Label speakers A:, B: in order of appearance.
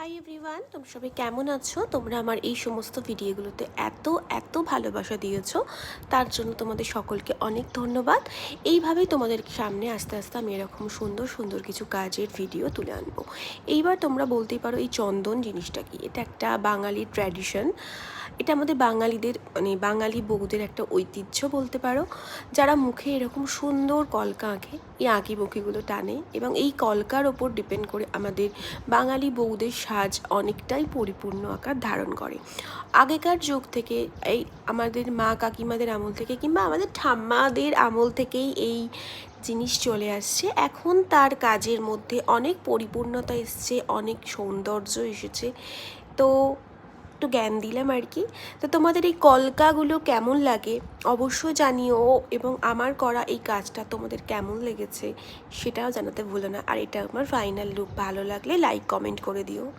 A: Hi everyone, তোমরা সবাই কেমন আছো? তোমরা আমার এই সমস্ত ভিডিওগুলোতে এত ভালোবাসা দিয়েছো, তার জন্য তোমাদের সকলকে অনেক ধন্যবাদ। এইভাবেই তোমাদের সামনে আস্তে আস্তে আমি এরকম সুন্দর সুন্দর কিছু কাজের ভিডিও তুলে আনবো। এইবার তোমরা বলতেই পারো এই চন্দন জিনিসটা কি? এটা একটা বাঙালির ট্র্যাডিশন। এটা আমাদের বাঙালিদের বাঙালি বউদের একটা ঐতিহ্য বলতে পারো। যারা মুখে এরকম সুন্দর কলকা আঁকে, এই আঁকি বকিগুলো টানে এবং এই কলকার ওপর ডিপেন্ড করে আমাদের বাঙালি বউদের সাজ অনেকটাই পরিপূর্ণ আকার ধারণ করে। আগেকার যুগ থেকে, এই আমাদের মা কাকিমাদের আমল থেকে কিংবা আমাদের ঠাম্মাদের আমল থেকেই এই জিনিস চলে আসছে। এখন তার কাজের মধ্যে অনেক পরিপূর্ণতা এসছে, অনেক সৌন্দর্য এসেছে। তো একটু জ্ঞান দিলাম আর কি। তো তোমাদের এই কলকাগুলো কেমন লাগে অবশ্যই জানিও, এবং আমার করা এই কাজটা তোমাদের কেমন লেগেছে সেটাও জানাতে ভুলো না। আর এটা আমার ফাইনাল লুক, ভালো লাগলে লাইক কমেন্ট করে দিও।